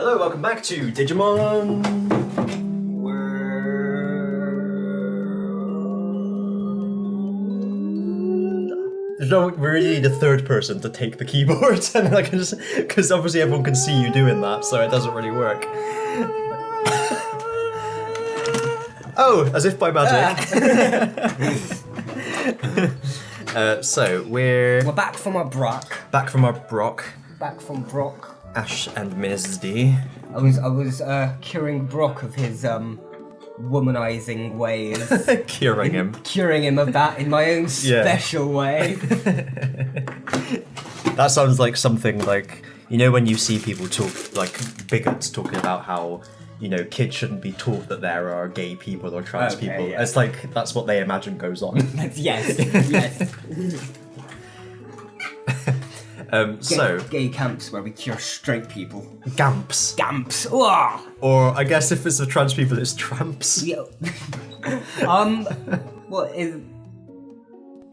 Hello, welcome back to Digimon. We really need a third person to take the keyboard, and I can just because obviously everyone can see you doing that, so it doesn't really work. Oh, as if by magic. So we're back from our Brock. Back from our Brock. Back from Brock. Ash and Ms. D. I was curing Brock of his womanizing ways. Curing him. Curing him of that in my own special way. That sounds like something like, you know, when you see people talk, like bigots talking about how, you know, kids shouldn't be taught that there are gay people or trans people. Yeah. It's like, that's what they imagine goes on. Yes. Gay camps where we cure straight people. Gamps. Gamps. Ugh. Or I guess if it's the trans people, it's tramps. Yeah. What is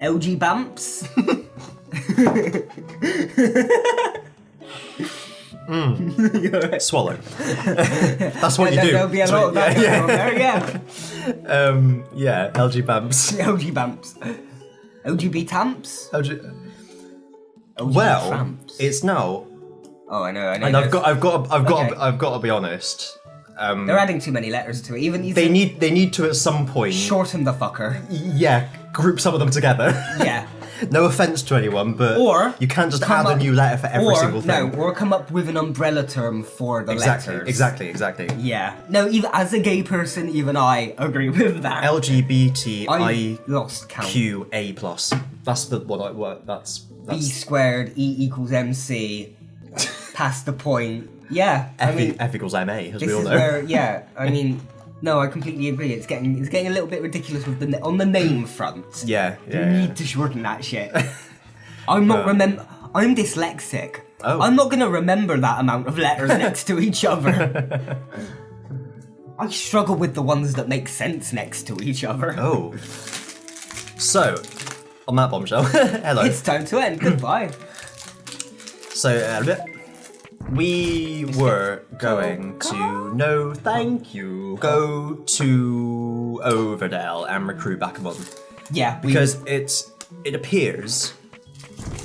LG Bamps? Right. Swallow. That's what you do. There'll be a lot of that going on there, yeah, LG Bamps. LG Bamps. LGB Tamps? Well, tramps. it's now. Oh, I know. And I've got to be honest. They're adding too many letters to it. They need to at some point shorten the fucker. Yeah, group some of them together. Yeah. No offense to anyone, but you can't just add a new letter for every single thing. No, or come up with an umbrella term for the letters. Exactly. Yeah. No, even as a gay person, even I agree with that. LGBTIQA+. That's the what that's B squared E = MC. Past the point. Yeah. F equals MA, as we all know. I mean, no, I completely agree. It's getting a little bit ridiculous with on the name front. Yeah. You need to shorten that shit. I'm dyslexic. Oh. I'm not gonna remember that amount of letters next to each other. I struggle with the ones that make sense next to each other. Oh. So, on that bombshell, hello. It's time to end. Goodbye. So, we were going to go to Overdale and recruit Bakamon. Yeah, because it appears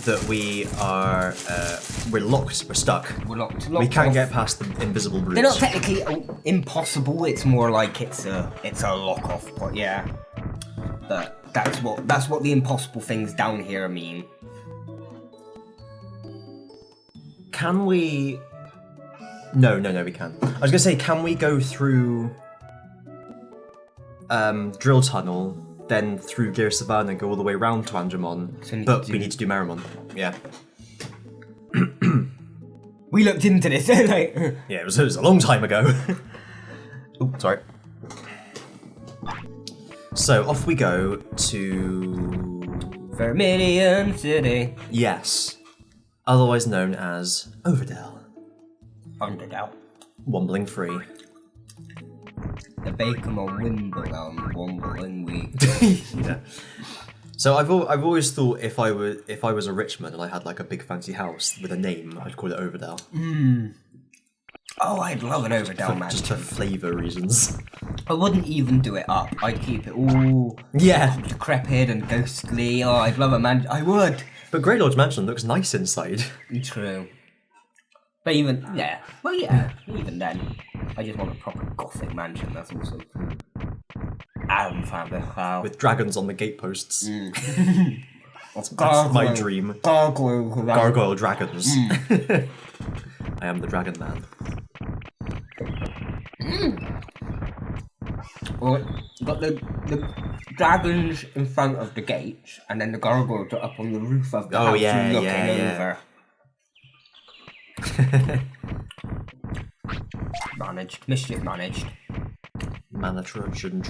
that we're locked, we're stuck. We're locked we can't get past the invisible route. They're not technically impossible. It's more like it's a lock off. But yeah, that's what the impossible things down here mean. Can we? No, we can't. I was gonna say, can we go through Drill Tunnel, then through Gear Savannah and go all the way round to Angemon? But we need to do Merimon. Yeah. We looked into this, like. Yeah, it was a long time ago. Oh, sorry. So off we go to Vermilion City. Yes. Otherwise known as Overdale. Underdale. Wombling free. The Bakermon Wimbledon Wombling Week. Yeah. So I've always thought if I was a rich man and I had like a big fancy house with a name, I'd call it Overdale. Oh, I'd love an Overdale mansion. Just for flavour reasons. I wouldn't even do it up. I'd keep it all decrepit and ghostly. Oh, I'd love a mansion. I would. But Greylord's mansion looks nice inside. True. But even then, I just want a proper gothic mansion. That's awesome. With dragons on the gateposts. That's my dream. Gargoyle dragons. I am the dragon man. Well, you've got the dragons in front of the gates, and then the gargoyles are up on the roof of the house looking over. Mischief managed. Mana Trojan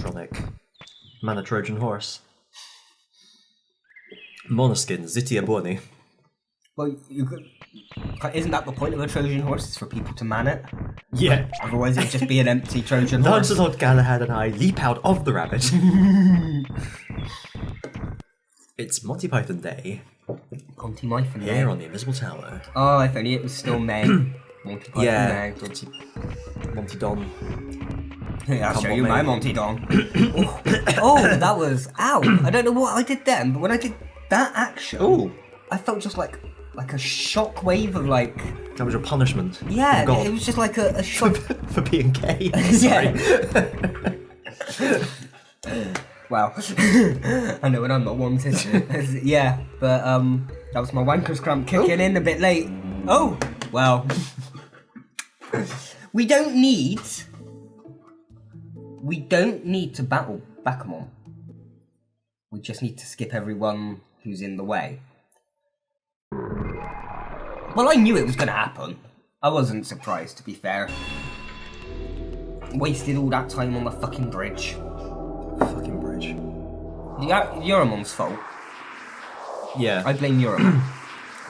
horse. Monoskin, Zitia Boni. Well, isn't that the point of a Trojan horse? It's for people to man it? Yeah. Otherwise it'd just be an empty Trojan horse. Lancelot, Galahad and I leap out of the rabbit. It's Monty Python Day. Monty Python Day. Here on the Invisible Tower. Oh, if only it was still May. Monty Python Yeah, now. Monty Don. Yeah, I'll Come show on, you my mate. Monty Don. Oh, that was ow! I don't know what I did then, but when I did that action, Ooh. I felt just like a shock wave of like. That was your punishment. Yeah, from God. it was just like a shock. For being gay. Yeah. Wow. I know when I'm not wanted. Yeah, but that was my wanker's cramp kicking in a bit late. Oh, well. We don't need to battle Bakamon. We just need to skip everyone who's in the way. Well, I knew it was going to happen. I wasn't surprised, to be fair. Wasted all that time on the fucking bridge. Fucking bridge. Yoramon's fault. Yeah. I blame Yoramon.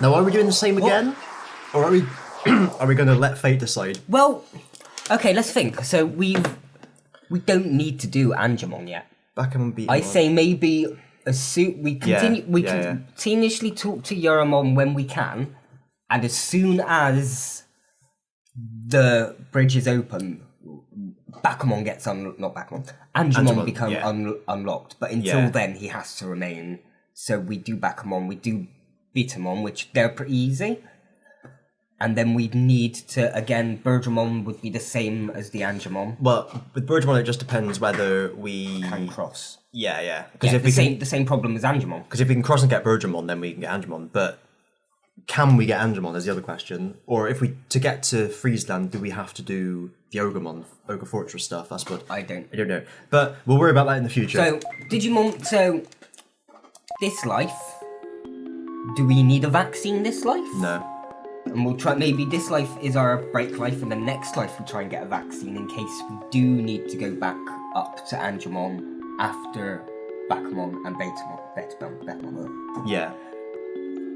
Now, are we doing the same again? Or are we going to let fate decide? Well, okay, let's think. So we don't need to do Angemon yet. Bakamon beat I him say maybe we continuously talk to Yoramon when we can, and as soon as the bridge is open, Bakamon gets Angemon become unlocked. But until then, he has to remain. So we do Bakamon, we do Beatamon, which they're pretty easy. And then we'd need to, again, Bergermon would be the same as the Angemon. Well, with Bergermon, it just depends whether we Can cross. Yeah. Because the same problem as Angemon. Because if we can cross and get Bergermon, then we can get Angemon. But can we get Angemon is the other question. Or if to get to Friesland, do we have to do the Ogremon, Ogre Fortress stuff? That's what I don't know. But we'll worry about that in the future. So, Digimon, this life, do we need a vaccine this life? No. And we'll try, maybe this life is our break life, and the next life we'll try and get a vaccine in case we do need to go back up to Angemon after Bakamon and Betamon. Yeah.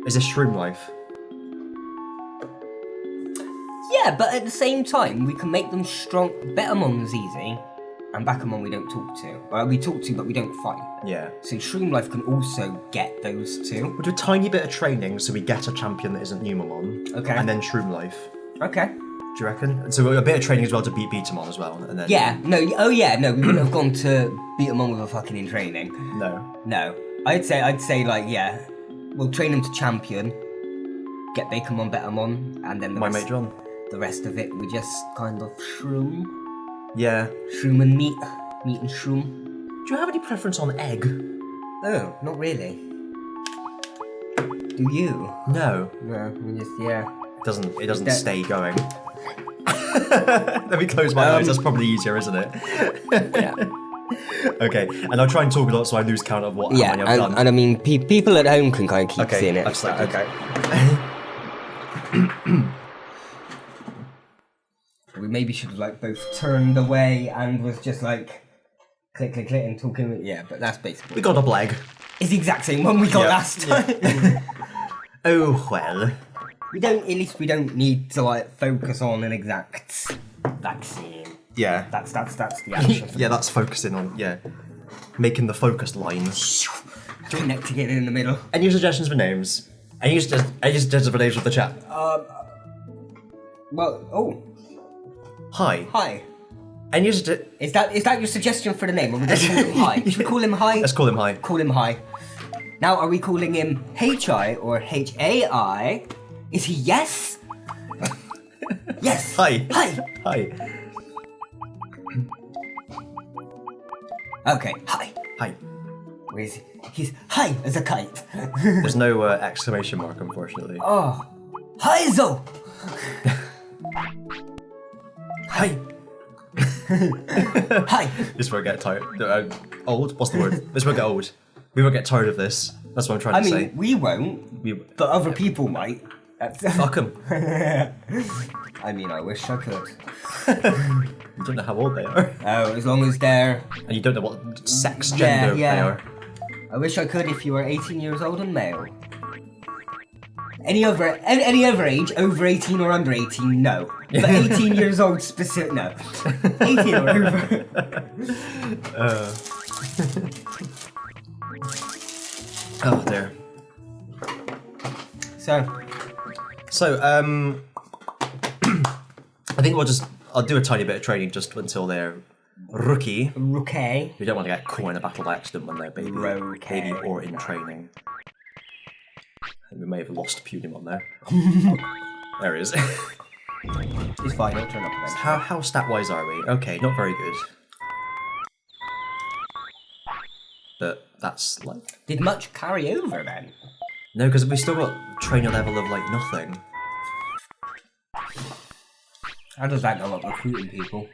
Is this Shroom Life? Yeah, but at the same time, we can make them strong. Betamon's easy, and Bakamon we don't talk to. Well, we talk to, but we don't fight. Yeah. So Shroom Life can also get those two. We'll do a tiny bit of training so we get a champion that isn't Numamon. Okay. And then Shroom Life. Okay. Do you reckon? So a bit of training as well to beat Beatamon as well, and then... Yeah, no, we wouldn't have gone to Beatamon with a fucking in training. No. I'd say like, yeah, we'll train him to champion, get Bakamon, Betamon, and then My mate John. The rest of it, we just kind of shroom. Yeah. Shroom and meat and shroom. Do you have any preference on egg? Oh, not really. Do you? No. No, we just, yeah. It doesn't stay going. Let me close my eyes, that's probably easier, isn't it? Yeah. Okay, and I'll try and talk a lot so I lose count of how many I've done. And I mean, people at home can kind of keep seeing it. Okay. We maybe should have like both turned away and was just like click and talking. Yeah, but that's basically. We got a leg. It's the exact same one we got last time. Oh well. We don't need to like focus on an exact vaccine. Yeah. That's the action. Yeah, that's focusing on making the focused line. Connecting it in the middle. Any suggestions for names? Any suggestions for names for the chat? Hi. And is that your suggestion for the name, or we just call him Hi? Should we call him Hi? Let's call him Hi. Call him Hi. Now, are we calling him H-I or H-A-I? Is he yes? Yes. Hi. Hi. Okay. Hi. Hi. Where is he? He's high as a kite. There's no exclamation mark, unfortunately. Oh. Hi, Zo. Hi. Hi. This won't get tired. Old? What's the word? This won't get old. We won't get tired of this. That's what I'm trying to say. We won't. But other people might. Fuck them. I mean, I wish I could. You don't know how old they are. Oh, as long as they're... And you don't know what sex, gender they are. I wish I could if you were 18 years old and male. Any other age, over 18 or under 18, no. But 18 years old specific, no. 18 or over. Oh dear. So, I think I'll do a tiny bit of training just until they're rookie. Rookie. We don't want to get caught in a battle by accident when they're baby or in training. And we may have lost Punimon there. There he is. He's fine, he'll turn up eventually. How stat-wise are we? Okay, not very good. But that's like... Did much carry over then? No, because we still got trainer level of like nothing. How does that go up recruiting people?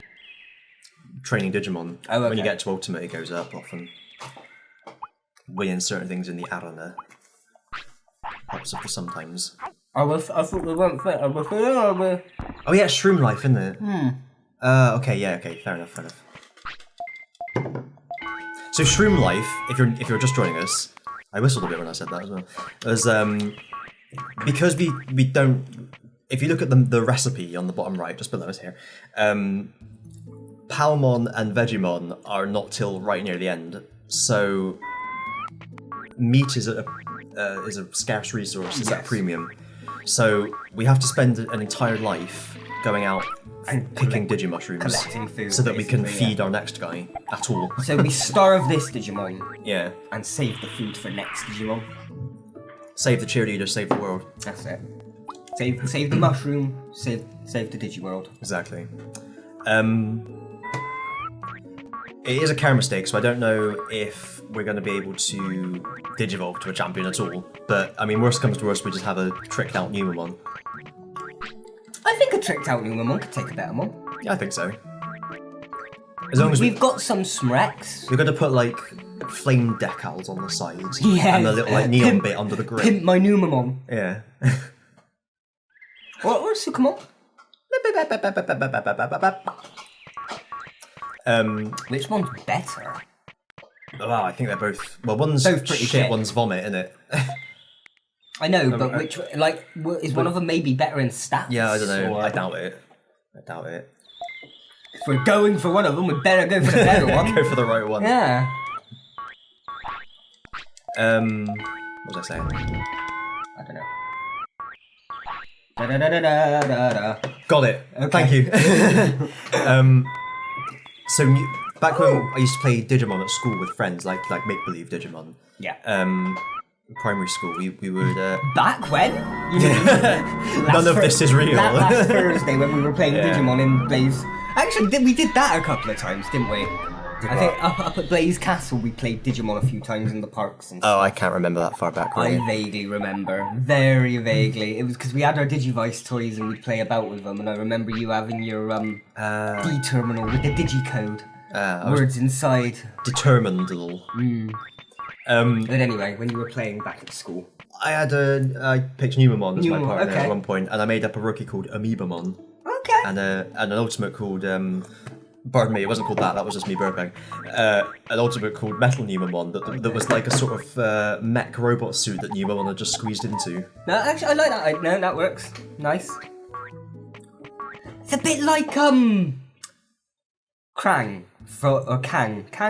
Training Digimon. Oh, okay. When you get to Ultimate, it goes up often. Winning certain things in the arena helps us sometimes. I thought we weren't fit. Oh yeah, Shroom Life, isn't it? Okay, yeah, okay, fair enough. So Shroom Life, if you're just joining us, I whistled a bit when I said that as well. Was because we don't. If you look at the recipe on the bottom right, just below us here, Palmon and Vegemon are not till right near the end. So meat is a scarce resource. It's at premium. So we have to spend an entire life going out and picking Digimushrooms, collecting food, so that we can feed our next guy at all. So we starve this Digimon, Yeah. and save the food for next Digimon. Save the cheerleader, save the world. That's it. Save the mushroom, save the Digiworld. Exactly. It is a care mistake, so I don't know if we're going to be able to Digivolve to a champion at all. But, I mean, worst comes to worst, we just have a tricked out Numemon. I think a tricked out Numemon could take a better one. Yeah, I think so. As long as we've got some Smrex. We've got to put, like, flame decals on the sides. Yeah. And a little, like, neon bit under the grip. Pimp my Numemon. Yeah. Or Sukamon. Which one's better? Oh, I think they're both. Well, one's both pretty shit, one's vomit, isn't it? I know, but which, like, is one of them maybe better in stats? Yeah, I don't know. Or... I doubt it. If we're going for one of them, we better go for the better one. Go for the right one. Yeah. What was I saying? I don't know. Da-da-da-da-da-da. Got it. Okay. Thank you. So back when I used to play Digimon at school with friends, like make-believe Digimon. Yeah. Primary school, we would. Back when? None of this is real. Last Thursday when we were playing Digimon in Blaze. Actually, we did that a couple of times, didn't we? I think up at Blaze Castle we played Digimon a few times in the parks and stuff. Oh, I can't remember that far back. Really. I vaguely remember, very vaguely. It was because we had our Digivice toys and we'd play about with them, and I remember you having your D-terminal with the digicode words inside. Determined little. But anyway, when you were playing back at school, I picked Numemon as my partner at one point, and I made up a rookie called Amoebamon. Okay. And an ultimate called pardon me, it wasn't called that. That was just me burping. An ultimate called Metal Numemon that was like a sort of mech robot suit that Numemon had just squeezed into. No, actually, I like that. No, that works. Nice. It's a bit like Krang Kang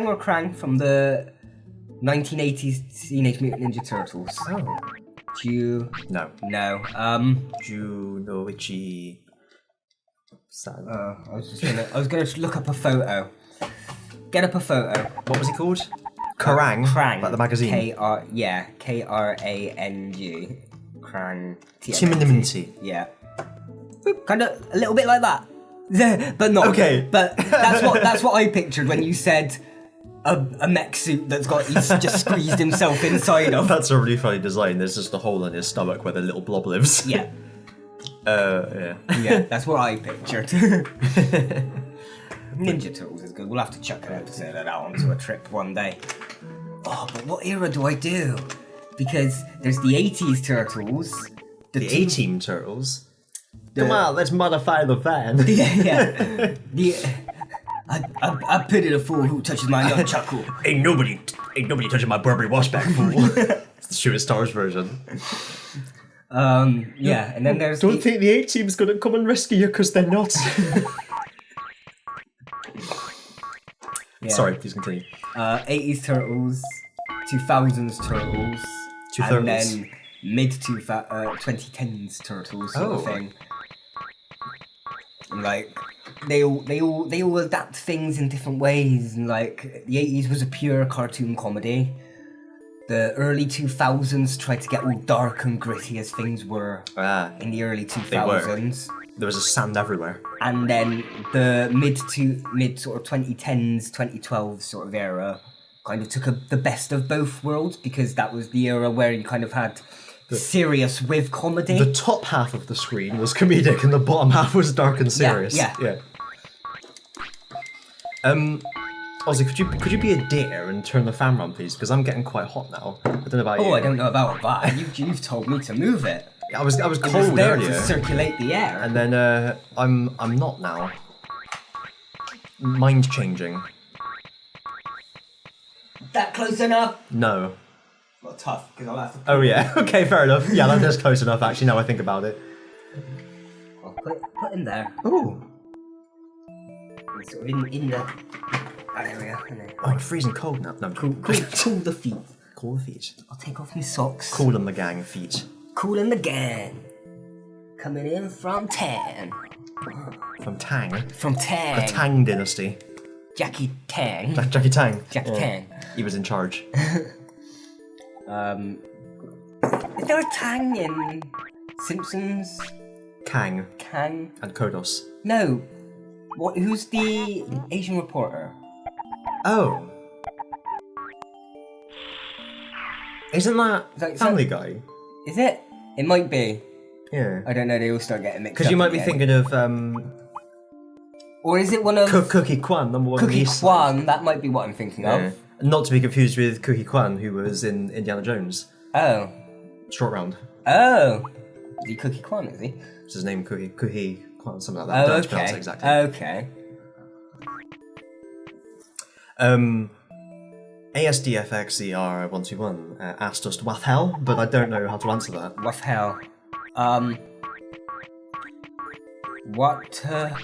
or Krang from the 1980s Teenage Mutant Ninja Turtles. Oh. No. Junoichi. I was gonna look up a photo. Get up a photo. What was he called? Krang. Like the magazine. Krang. Krang. Timidity. Yeah. Kind of a little bit like that. But not. Okay. But that's what I pictured when you said a mech suit that's got he's just squeezed himself inside of. That's a really funny design. There's just a hole in his stomach where the little blob lives. Yeah. Yeah, that's what I pictured. Ninja Turtles is good. We'll have to chuck an episode of that onto a trip one day. Oh, but what era do I do? Because there's the 80s Turtles. The A-Team Turtles? Come on, let's modify the van. I pity the fool who touches my young chuckle. Ain't nobody touching my Burberry washback, fool. It's the Shoot Stars version. And then there's Don't think the A-Team's gonna come and rescue you, because they're not. Sorry, please continue. 80s Turtles, 2000s Turtles, and then mid-2010s Turtles sort of thing. And, like, they all adapt things in different ways. And like the 80s was a pure cartoon comedy. The early 2000s tried to get all dark and gritty as things were in the early 2000s. There was a sand everywhere. And then the mid sort of 2010s, 2012 sort of era kind of took the best of both worlds, because that was the era where you kind of had serious with comedy. The top half of the screen was comedic and the bottom half was dark and serious. Yeah. Ozzy, could you be a deer and turn the fan on, please? Because I'm getting quite hot now. I don't know about you. Oh, I don't know about that. You've told me to move it. I was cold it was there earlier. To circulate the air. And then I'm not now. Mind changing. That close enough? No. Well, tough, because I'll have to... Oh yeah, okay, fair enough. Yeah, that is close enough, actually, now I think about it. I'll put in there. Ooh. It's sort of in that area. Oh, I'm freezing cold now. No, cool the feet. Cool the feet. I'll take off my socks. Cool in the gang feet. Cool in the gang. Coming in from Tang. From Tang? From Tang. The Tang dynasty. Jackie Tang. Jackie Tang. Jackie Tang. He was in charge. Is there a Tang in Simpsons? Kang. Kang? And Kodos. No. Who's the Asian reporter? Oh. Isn't that Family Guy? Is it? It might be. Yeah. I don't know, they all start getting mixed up. Because you might be thinking of... or is it one of... Cookie Kwan, number one. Cookie Kwan, that might be what I'm thinking of. Not to be confused with Cookie Kwan, who was in Indiana Jones. Oh. Short Round. Oh. Is he Cookie Kwan, is he? It's his name, Cookie Kwan, something like that. Oh, I don't pronounce it exactly. Okay. ASDFXER121 asked us what hell, but I don't know how to answer that. What hell? What hell?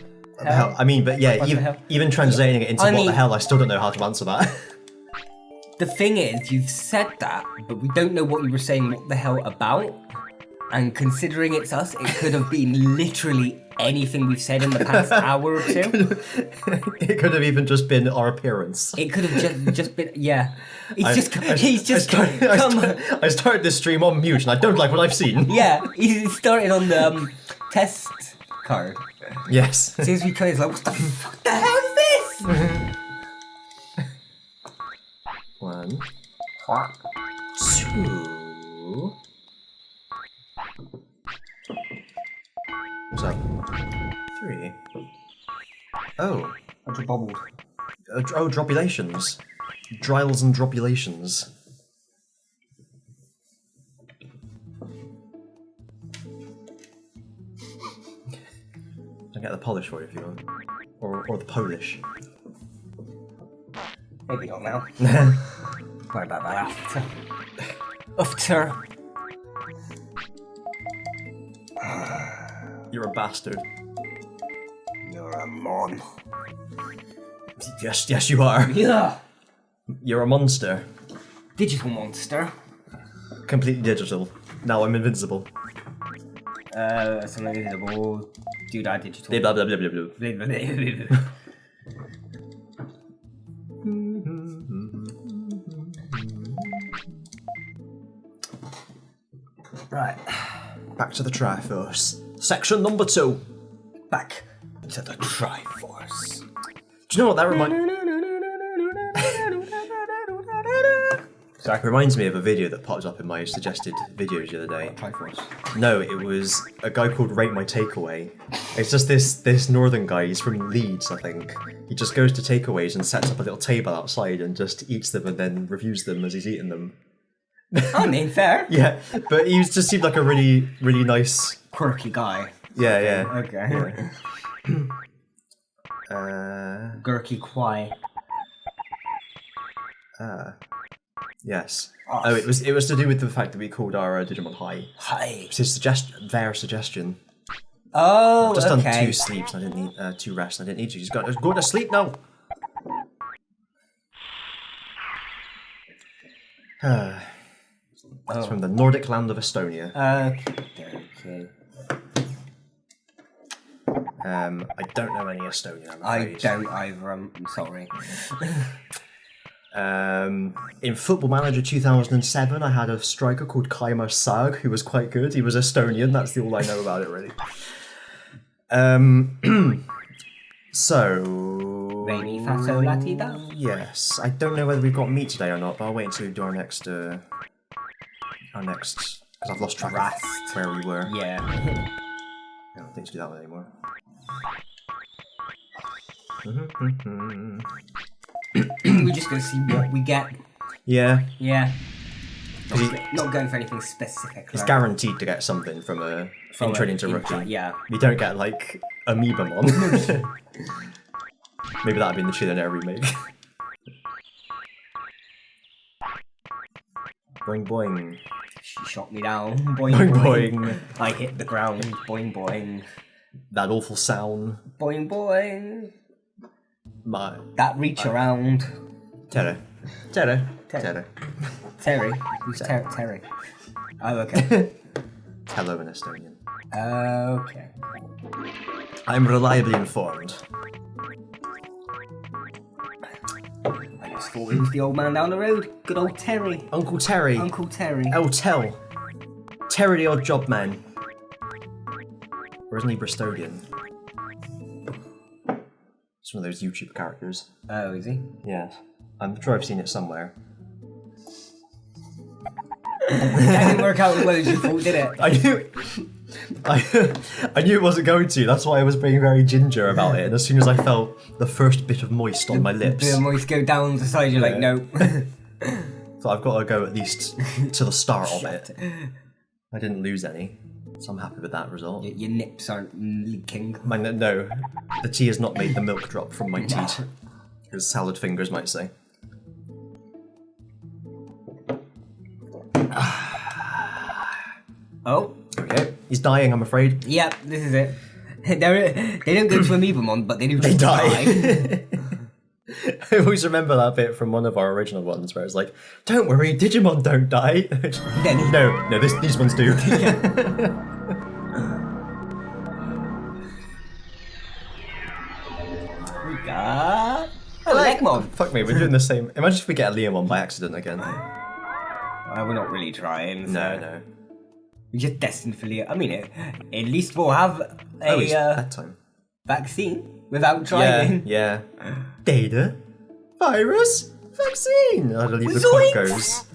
I mean, but yeah, even translating it into what the hell, I still don't know how to answer that. The thing is, you've said that, but we don't know what you were saying what the hell about. And considering it's us, it could have been literally anything we've said in the past hour or two. It could have even just been our appearance. It could have just been, yeah. I started this stream on mute and I don't like what I've seen. Yeah, he started on the test card. Yes. As soon as we come, he's like, what the hell is this? 1, 2. What's up? 3. Oh. I just bubbled. Dropulations. Dryles and dropulations. I'll get the Polish for you if you want. Or the Polish. Maybe not now. Worry about that after. You're a bastard. You're a mon. Yes, you are. Yeah. You're a monster. Digital monster. Completely digital. Now I'm invincible. Something invisible. Dude, I digital. Blah blah blah blah blah. Right. Back to the Triforce. Section number 2. Back to the Triforce. Do you know what that reminds me of a video that popped up in my suggested videos the other day. Triforce. No, it was a guy called Rate My Takeaway. It's just this northern guy, he's from Leeds, I think. He just goes to takeaways and sets up a little table outside and just eats them and then reviews them as he's eating them. I mean, fair. Yeah, but he just seemed like a really, really nice... quirky guy. Yeah. Okay. Yeah. Gurky Kwai. Yes. Oh, it was to do with the fact that we called our Digimon High. Hi. It's his their suggestion. Oh, I've just done 2 sleeps. I didn't need 2 rests. I didn't need to. Just go to sleep now. It's from the Nordic land of Estonia. Okay. I don't know any Estonian, I'm I afraid. don't either, I'm sorry. In Football Manager 2007, I had a striker called Kaimar Sag, who was quite good. He was Estonian, that's all I know about it, really. So... Maybe Fasolatida? Yes, I don't know whether we've got meat today or not, but I'll wait until we do our next, because I've lost track of where we were. Yeah. I don't think to do that one anymore. We're just gonna see what we get. Yeah. Yeah. Not going for anything specific. It's guaranteed to get something from a training to rookie. Yeah. We don't get like Amoebamon. Maybe that'd be in the Chillionaire remake. Boing boing. She shot me down. Boing Boing boing. boing. I hit the ground. Boing boing. That awful sound. Boing boing. My. That reach around. Terry. Terry. Terry. Terry. Who's Terry? Oh, okay. Hello in Estonian. Okay. I'm reliably informed. I just thought it was the old man down the road. Good old Terry. Uncle Terry. Uncle Terry. Oh, Terry the odd job man. Or isn't he Bristolian? It's one of those YouTube characters. Oh, is he? Yes. I'm sure I've seen it somewhere. That didn't work out as well as you thought, did it? I knew it wasn't going to, that's why I was being very ginger about it, and as soon as I felt the first bit of moist on my lips... The moist go down the side, you're like, nope. So I've got to go at least to the start of it. I didn't lose any, so I'm happy with that result. Your nips aren't leaking. No, the tea has not made the milk drop from my teeth, as salad fingers might say. Oh. Okay, he's dying, I'm afraid. Yep, this is it. They don't go to Amoebamon, but they do They just die. I always remember that bit from one of our original ones where it's like, don't worry, Digimon don't die. No, these ones do. We got a Legmon. Fuck me, we're doing the same. Imagine if we get a Leomon by accident again. We're not really trying. So. No. We're just destined for Leo. I mean, at least we'll have a bedtime. Vaccine without trying. Yeah. Data, virus, vaccine. I believe the quote goes.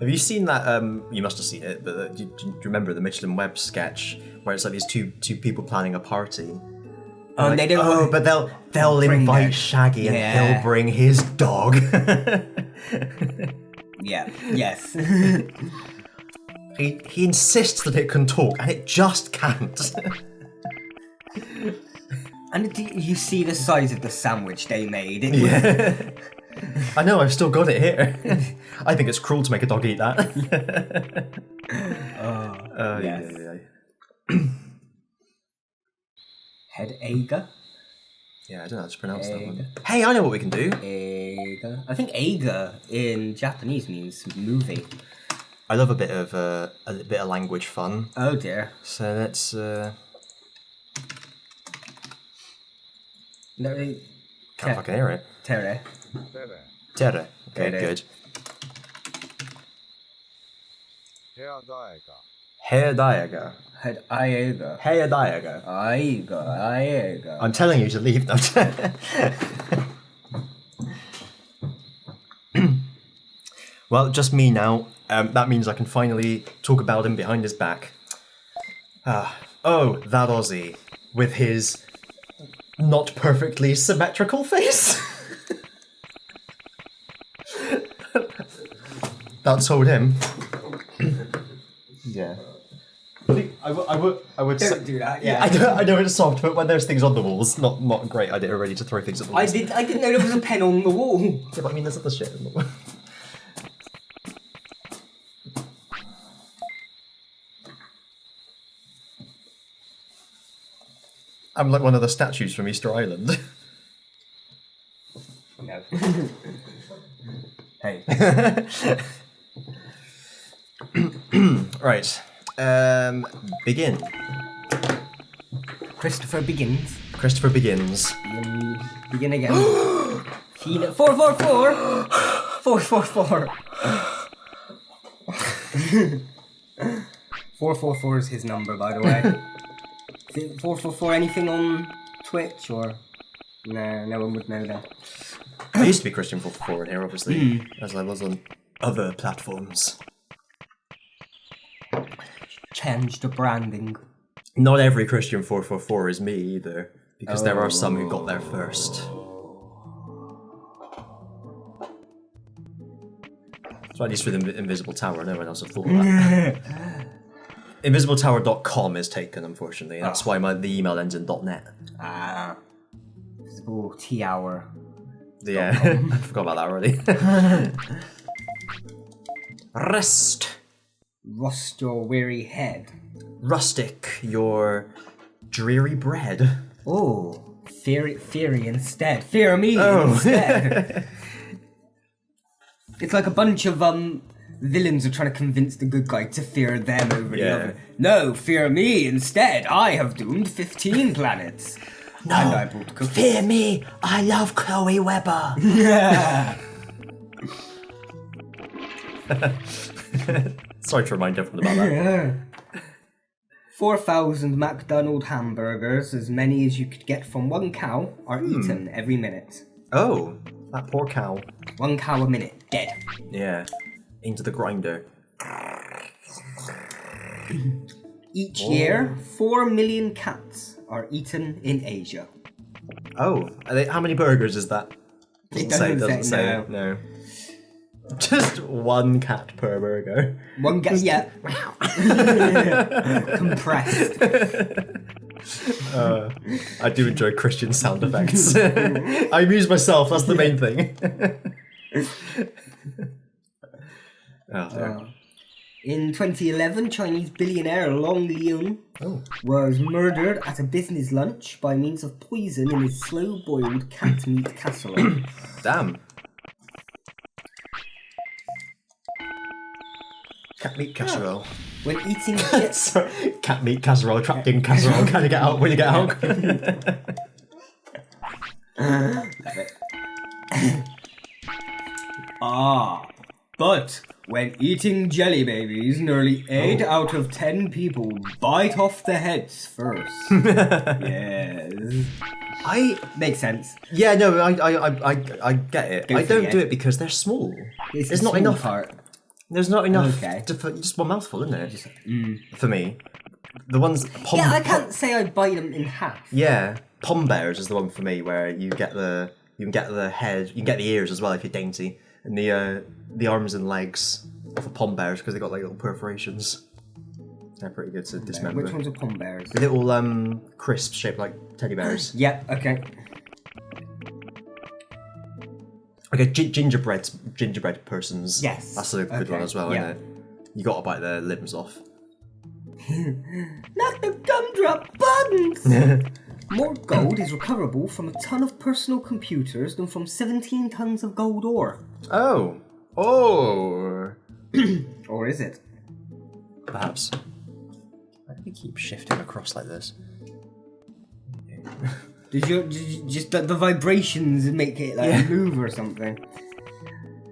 Have you seen that? You must have seen it, but do you remember the Michelin Web sketch where it's like these two people planning a party? Oh, like, they don't. Oh, but they'll invite Shaggy and he'll bring his dog. Yeah. Yes. He insists that it can talk, and it just can't. And you see the size of the sandwich they made. Yeah. I know, I've still got it here. I think it's cruel to make a dog eat that. Yes. Head Aga? Yeah, I don't know how to pronounce that one. Hey, I know what we can do. Aga. I think Aga in Japanese means movie. I love a bit of language fun. Oh dear. So let's. No, Can't fucking hear it. Terre. Terre. Okay, good. Hair Diaga. Head Iaga. Hair Diaga. Iaga. I'm telling you to leave them. Well, just me now. That means I can finally talk about him behind his back. Oh, that Aussie with his not perfectly symmetrical face. That told him. Yeah. I would Don't do that. Yeah. I know it's soft, but when there's things on the walls, not a great idea already to throw things at the walls. I didn't know there was a pen on the wall. Yeah, but I mean, there's other shit on the wall. I'm like one of the statues from Easter Island. No. Hey. Right. Begin. Christopher begins. Christopher begins. Begin again. 444. 444. 444 is his number, by the way. Is it 444 anything on Twitch or? No, no one would know that. I used to be Christian 444 in here, obviously, as I was on other platforms. Change the branding. Not every Christian 444 is me either, because there are some who got there first. So at least with Invisible Tower, no one else would thought of that. InvisibleTower.com is taken, unfortunately. That's why the email ends in .net. Invisible T-Hour. Yeah, I forgot about that already. Rest your weary head. Rustic your dreary bread. Oh, Fury instead. Fear me instead. It's like a bunch of villains are trying to convince the good guy to fear them over the other. No, fear me instead. I have doomed 15 planets. No, and I brought cookies. Fear me. I love Chloe Webber. Yeah. Sorry to remind everyone about that. Yeah. 4,000 McDonald's hamburgers, as many as you could get from one cow, are eaten every minute. Oh, that poor cow. 1 cow a minute, dead. Yeah, into the grinder. Each year, 4 million cats are eaten in Asia. Oh, how many burgers is that? It doesn't say. No. Just 1 cat per burger. 1 cat, yeah. Compressed. I do enjoy Christian sound effects. I amuse myself, that's the main thing. In 2011, Chinese billionaire Long Liun was murdered at a business lunch by means of poison in his slow-boiled catmeat casserole. Damn. Catmeat casserole. When eating Sorry, catmeat casserole, trapped in casserole. Can you get out when you get out? But when eating jelly babies, nearly 8 out of 10 people bite off the heads first. Yes. Makes sense. Yeah, no, I get it. I don't do it because they're small. There's not enough. There's not enough. Okay. Just one mouthful, isn't it? For me, the ones. I can't say I bite them in half. Yeah, pom bears is the one for me where you get the head, you can get the ears as well if you're dainty, and the arms and legs of a pom bears because they got like little perforations. They're pretty good to dismember. Which ones are pom bears? Little crisps shaped like teddy bears. Yep. Okay. Okay, gingerbread persons. Yes. That's a good one as well, isn't it? You gotta bite their limbs off. Not the gumdrop buttons! More gold is recoverable from a ton of personal computers than from 17 tons of gold ore. Oh. Or is it? Perhaps. Why do we keep shifting across like this? Did you just the vibrations make it move or something?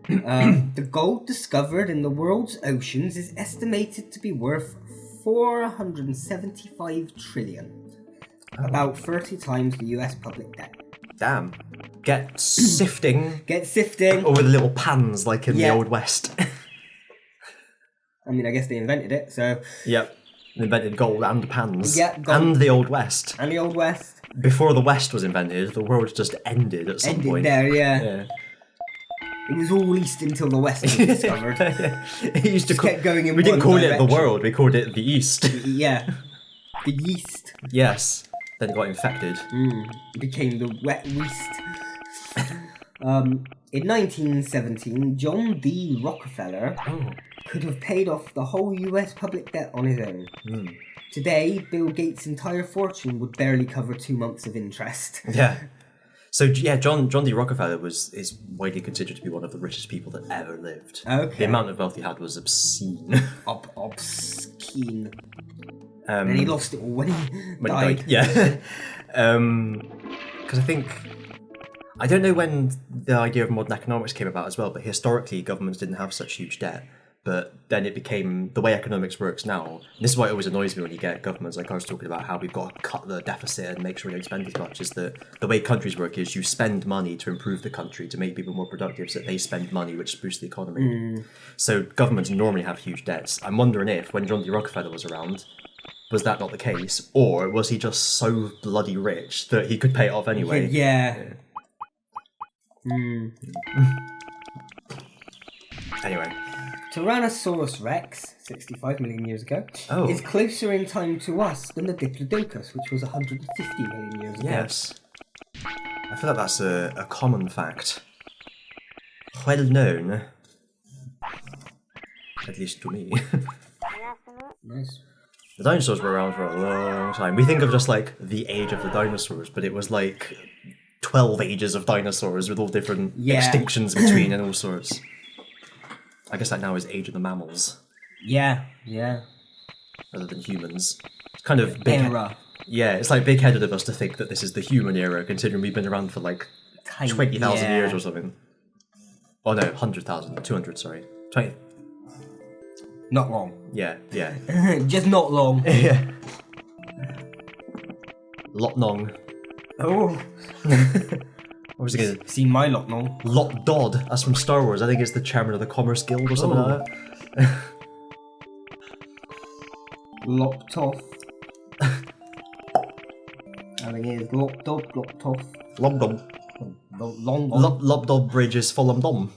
The gold discovered in the world's oceans is estimated to be worth 475 trillion. About 30 times the US public debt. Damn. Get sifting. Get sifting. Over the little pans like in the Old West. I mean, I guess they invented it, so... Yep. They invented gold and pans. Yeah, gold. And the Old West. And the Old West. Before the West was invented, the world just ended at some point. Ended there, yeah. It was all east until the West was discovered. It used to kept going in We didn't call direction. it the world, we called it the East. Yeah. The yeast. Yes. Then it got infected. It became the wet yeast. In 1917, John D. Rockefeller could have paid off the whole US public debt on his own. Today, Bill Gates' entire fortune would barely cover 2 months of interest. Yeah. So yeah, John D. Rockefeller is widely considered to be one of the richest people that ever lived. Okay. The amount of wealth he had was obscene. Obscene. And he lost it all when he died. Yeah. Because I don't know when the idea of modern economics came about as well, but historically governments didn't have such huge debt. But then it became the way economics works now. And this is why it always annoys me when you get governments like I was talking about how we've got to cut the deficit and make sure we don't spend as much. Is that the way countries work is you spend money to improve the country, to make people more productive, so that they spend money, which boosts the economy. So governments normally have huge debts. I'm wondering if, when John D. Rockefeller was around, was that not the case? Or was he just so bloody rich that he could pay it off anyway? Yeah. Anyway. Tyrannosaurus Rex, 65 million years ago, is closer in time to us than the Diplodocus, which was 150 million years ago. Yes. I feel like that's a common fact. Well known. At least to me. Nice. The dinosaurs were around for a long time. We think of just like the age of the dinosaurs, but it was like 12 ages of dinosaurs with all different extinctions between and all sorts. I guess that now is age of the mammals. Yeah. Rather than humans. It's kind of big. Era. Yeah, it's like big-headed of us to think that this is the human era, considering we've been around for like 20,000 years or something. Oh no, 100,000, 200, sorry. 20. Not long. Yeah. Just not long. Yeah. Lot nong. Oh. What was it again? Seen my lot long. Lot Dodd. That's from Star Wars. I think it's the chairman of the Commerce Guild or something like that. Lopped off. I think it is lopped off. Lobdom. Lobdob Bridge is Fulham Dom.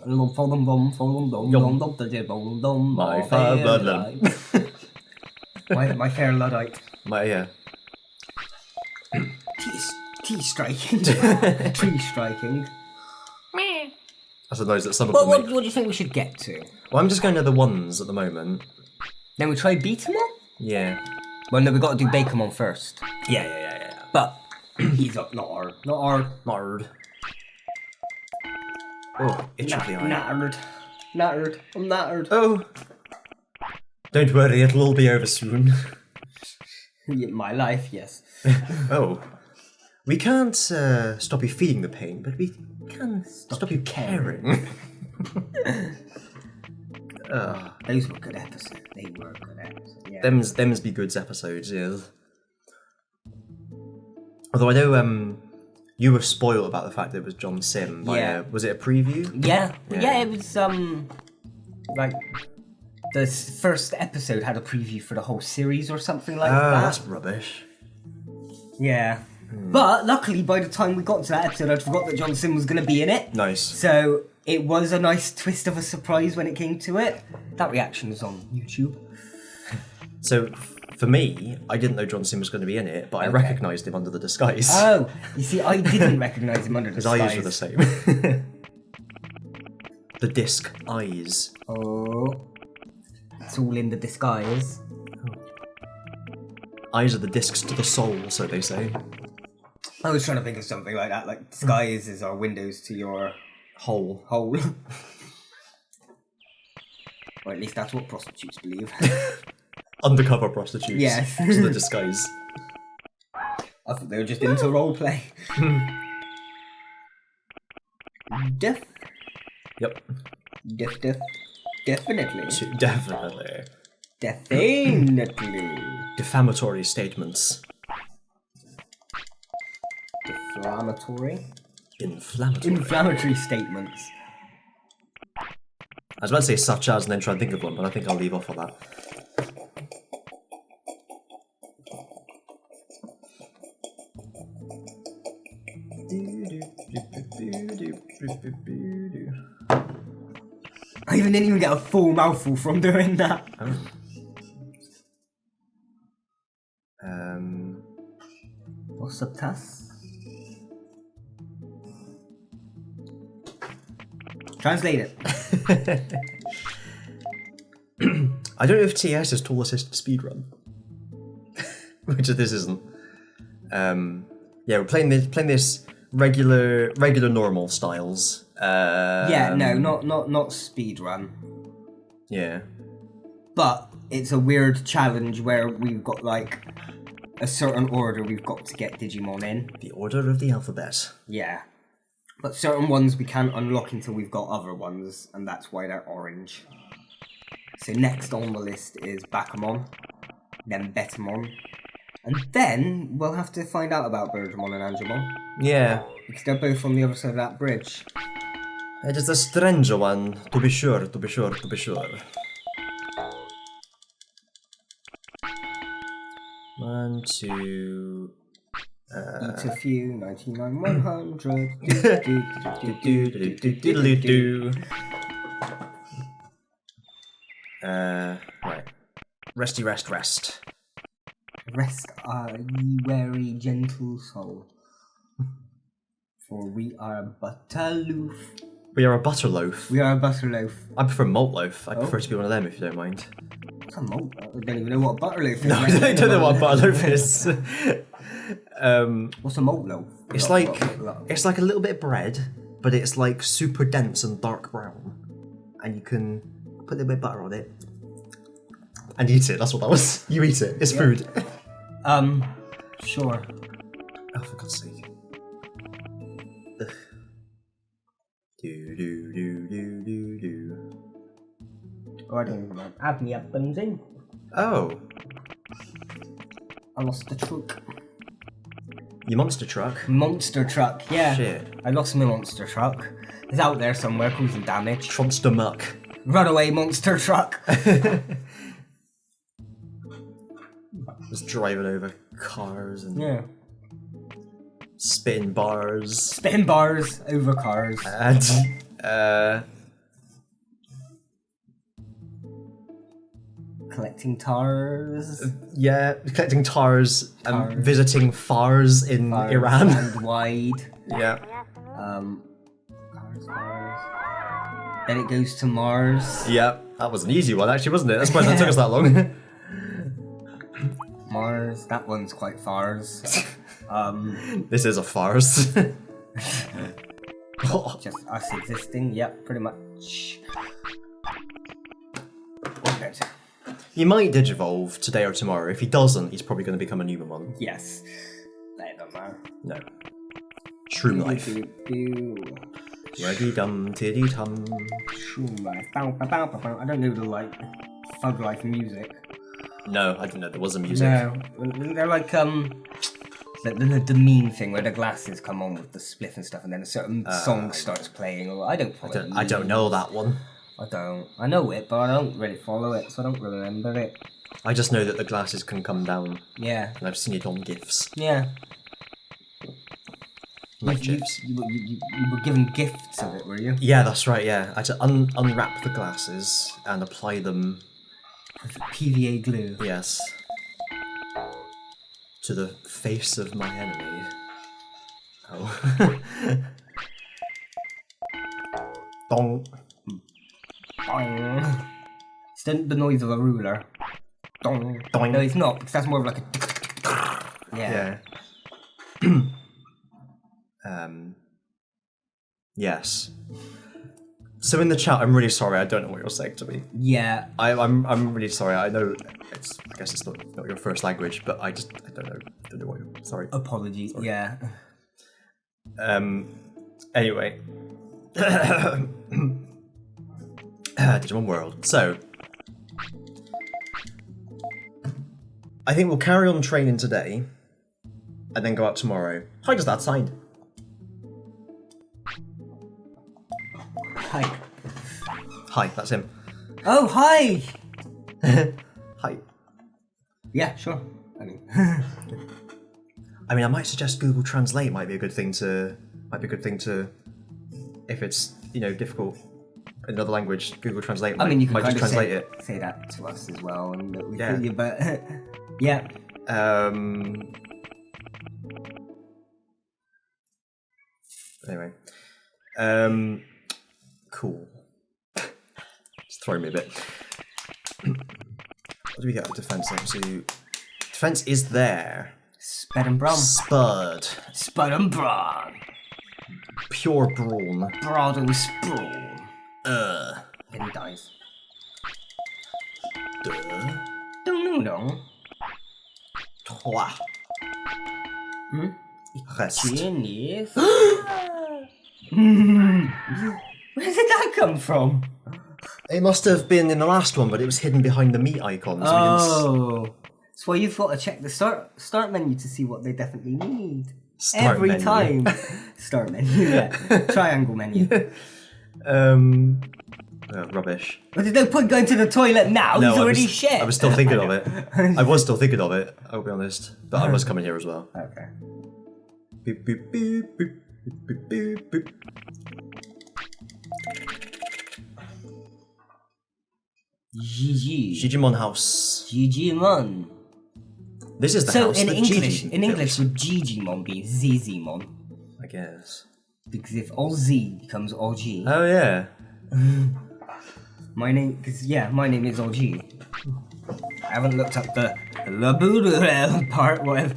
My father. My fair Luddite. Yeah. Tea striking. Tree striking. That's the noise that some of Well, them what make. do you think we should get to? Well, I'm just going to the ones at the moment. Then we try Beatamon? Yeah. Well, no, we got to do Bakermon first. Yeah. But he's up, not hard. Nard. Oh, itch of the eye. Nattered. I'm nattered. Oh. Don't worry, it'll all be over soon. My life, yes. Oh. We can't stop you feeling the pain, but we can stop you caring. Those were good episodes. They were good episodes. Yeah. Them's be goods episodes, yeah. Although I know you were spoiled about the fact that it was John Sim by was it a preview? Yeah, it was like the first episode had a preview for the whole series or something like that. That's rubbish. Yeah. But luckily by the time we got to that episode I'd forgot that John Sim was going to be in it. Nice. So it was a nice twist of a surprise when it came to it. That reaction is on YouTube. So for me, I didn't know John Sim was going to be in it, but I recognised him under the disguise. Oh, you see, I didn't recognise him under the disguise. His eyes were the same. The disc eyes. Oh. It's all in the disguise. Eyes are the discs to the soul, so they say. I was trying to think of something like that, like disguises are windows to your hole. Or at least that's what prostitutes believe. Undercover prostitutes. Yes. To the disguise. I thought they were just into roleplay. Definitely. Definitely. Defamatory statements. Inflammatory statements. I was about to say such as and then try and think of one, but I think I'll leave off on that. I didn't even get a full mouthful from doing that. What's up, Tass? Translate it. I don't know if TS is tool assisted speedrun. Which this isn't. Yeah, we're playing this regular normal styles. Yeah, no, not speedrun. Yeah. But it's a weird challenge where we've got like a certain order we've got to get Digimon in. The order of the alphabet. Yeah. But certain ones we can't unlock until we've got other ones, and that's why they're orange. So next on the list is Bakamon, then Betamon, and then we'll have to find out about Birdramon and Angemon. Yeah. Because they're both on the other side of that bridge. It is a stranger one, to be sure, to be sure, to be sure. 1, 2... Eat a few, 99, 100. Right. Resty rest rest. Rest ye wary gentle soul, for we are but aloof. We are a butter loaf. We are a butter loaf. I prefer malt loaf. I prefer to be one of them if you don't mind. What's a malt? I don't even know what a butter loaf is. No, I don't know what a butter loaf is. What's a malt loaf? It's like a little bit of bread, but it's like super dense and dark brown, and you can put a little bit of butter on it and eat it. That's what that was. You eat it. It's food. Sure. Oh, for God's sake. Ugh. Do do do do do do. Oh, I don't even know. Add me up, Bunzy. Oh. I lost the truck. Your monster truck? Monster truck, yeah. Shit. I lost my monster truck. It's out there somewhere causing damage. Tronster muck. Runaway monster truck. Just driving over cars and spitting bars. Spitting bars over cars. And collecting tars. Yeah, collecting tars and visiting fars in Iran. And wide. Yeah. Cars. Then it goes to Mars. Yeah, that was an easy one actually, wasn't it? That's why that took us that long. Mars, that one's quite fars. This is a farce. Just us existing, yep, pretty much. Good. He might digivolve today or tomorrow. If he doesn't, he's probably going to become a Numamon. Yes. That don't matter. No. Shroom life. Reggy dum tiddy tum. Shroom life. Bow, bow, bow, bow, bow. I don't know the like thug life music. No, I didn't know there was a music. No, they're like the meme thing where the glasses come on with the spliff and stuff, and then a certain song starts playing. Or I don't know that one. I don't. I know it, but I don't really follow it, so I don't really remember it. I just know that the glasses can come down. Yeah. And I've seen it on GIFs. Yeah. Like GIFs. You were given gifts of it, were you? Yeah, that's right, yeah. I had to unwrap the glasses and apply them... with PVA glue. Yes. To the face of my enemy. Oh. Dong. Dong. It's the noise of a ruler. Dong. Dong. No, it's not, because that's more of like a... Yeah. Yes. So in the chat, I'm really sorry. I don't know what you're saying to me. Yeah. I'm really sorry. I know I guess it's not your first language, but I don't know. I don't know what you're... Sorry. Apologies. Sorry. Yeah. Anyway. Digimon World. So, I think we'll carry on training today, and then go out tomorrow. How does that sound? Hi. Hi, that's him. Oh, hi! Hi. Yeah, sure. I mean, I might suggest Google Translate might be a good thing to... if it's, difficult in another language, Google Translate might, you can might just translate it. Say that to us as well, and we Yeah. you, but yeah. Anyway. Cool. Just throwing me a bit. What do we get with defense up to? Defense is there. Spud and Brom. Spud. Spud and Brom. Pure brawn. Brado sprawl. Then he dies. No. Trois. Reste. Genius. Where did that come from? It must have been in the last one, but it was hidden behind the meat icon. So That's why you've got to check the start menu to see what they definitely need. Start Every menu. time. Start menu, yeah. Triangle menu. Rubbish. But there's no point going to the toilet now, he's already shit. I was still thinking of it. I was still thinking of it, I'll be honest. But I was coming here as well. Okay. Boop, boop, boop, boop, boop, boop, boop. GG. Digimon House. Digimon. This is the So house in that English, Gigi in English, built, would Digimon be Zizimon? I guess. Because if all Z becomes all G. Oh yeah. My name is all G. I haven't looked up the Labudu part, whatever.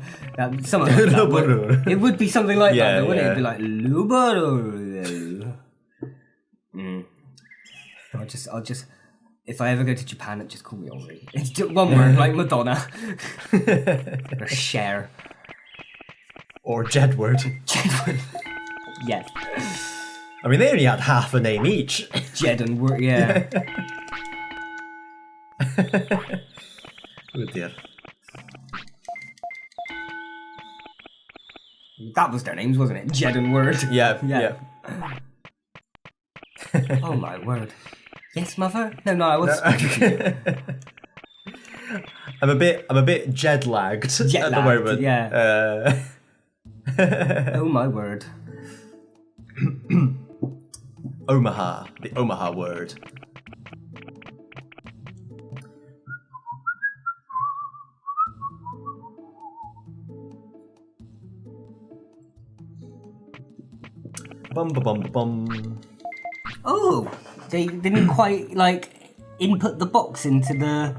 Something like that. It would be something like that, though, wouldn't it? It'd be like Lubaru. I'll just. If I ever go to Japan, just call me Ori. It's just one word, like Madonna. Or Cher. Or Jedward. Jedward. Yes. I mean, they only had half a name each. Jed and Word, yeah. Oh dear. That was their names, wasn't it? Jed and Word. Yeah. Oh my word. Yes, mother? No, I was. I'm a bit jet lagged at the moment. Yeah. Oh my word. Omaha, the Omaha word. Bum ba bum ba bum. Oh, they didn't quite input the box into the.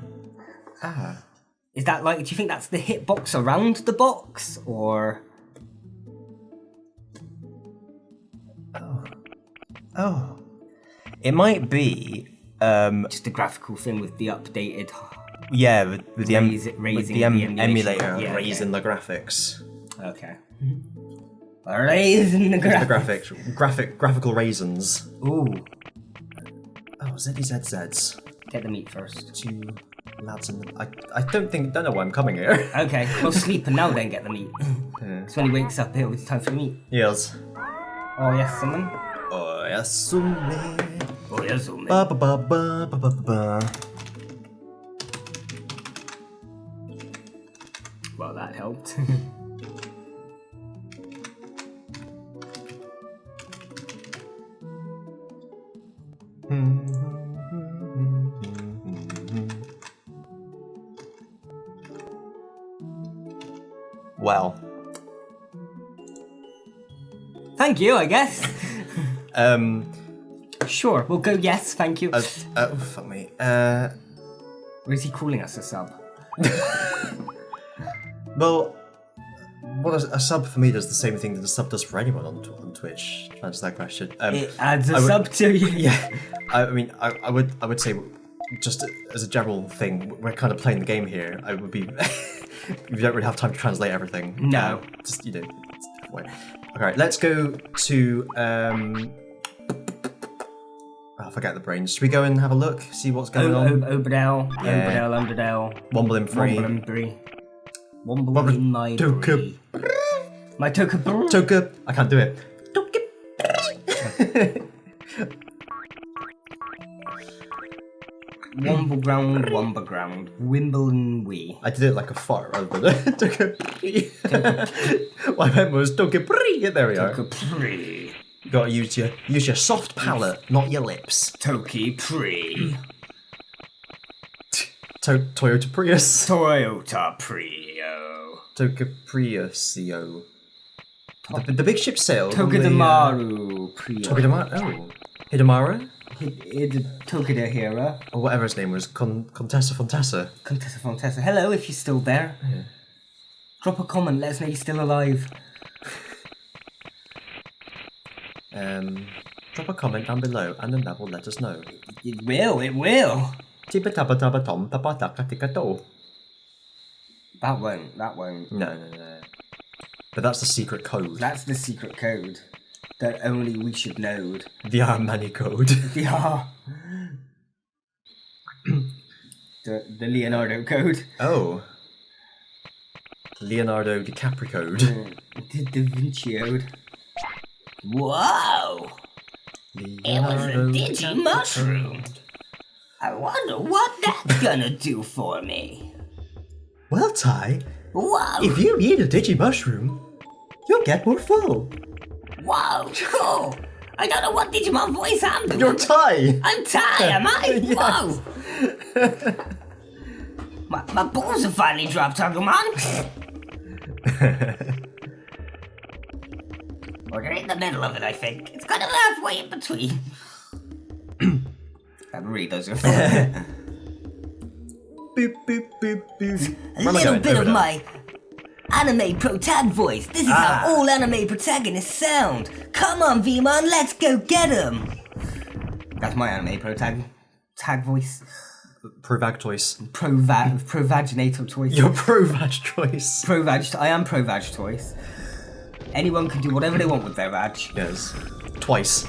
Is that do you think that's the hitbox around the box or? Oh, it might be. Just a graphical thing with the updated. Yeah, with the emulator Yeah, raising the graphics. Okay. Raising the graphics. The graphical raisins. Ooh. Oh, ZZZs. Get the meat first. Two lads in the. I don't know why I'm coming here. Okay, well sleep and now then get the meat. Because when he wakes up, it's time for the meat. Yes. Oh yes, someone. Oh yes, someone. Oh yes, someone. Ba ba ba ba ba ba ba. Well, that helped. Well. Thank you, I guess. Sure, we'll go yes, thank you. Oh, fuck me. Or is he calling us a sub? Well, a sub for me does the same thing that a sub does for anyone on Twitch. To answer that question, it adds a sub to you. Yeah, I mean, I would say, just as a general thing, we're kind of playing the game here. I would be, you don't really have time to translate everything. No, just it's a different way. Okay, let's go to I forget the brains. Should we go and have a look, see what's going on? Oberdale, Underdale. Womble in free. Womble in my Toka. My Toka. Toka. I can't do it. Toka. Womble ground. Wimbledon wee. I did it like a fart rather than Toka. What I meant was Toka. There we are. Toka. You gotta use your soft palate, not your lips. Toki Pre. Toyota Prius. Toyota Prio. Toka Priusio. The big ship sailed. Tokidamaru Prio. Tokidamaru. Oh. Hidamaru? Tokidahira. Or whatever his name was. Contessa Fontessa. Contessa Fontessa. Hello, if you're still there. Yeah. Drop a comment, let us know you're still alive. Drop a comment down below and then that will let us know. It will. That won't. No. But that's the secret code. That's the secret code that only we should know. The Armani code. The Leonardo code. Oh. Leonardo DiCaprio code. The Da Vinci code. Whoa! It was a Digimushroom. I wonder what that's gonna do for me. Well, Ty, Whoa! if you eat a Digimushroom, you'll get more full. Whoa! Cool! I don't know what Digimon voice I'm doing. You're Ty! I'm Ty, am I? Whoa! My balls have finally dropped, Agumon. Or they're in the middle of it, I think. It's kind of halfway in between. That really does it. Boop, boop, boop, boop. A little bit of my anime protag voice. This is how all anime protagonists sound. Come on, Vmon, let's go get him. That's my anime tag voice. Provag choice. Provaginator choice. Your Provag choice. I am Provag choice. Anyone can do whatever they want with their vag. Yes. Twice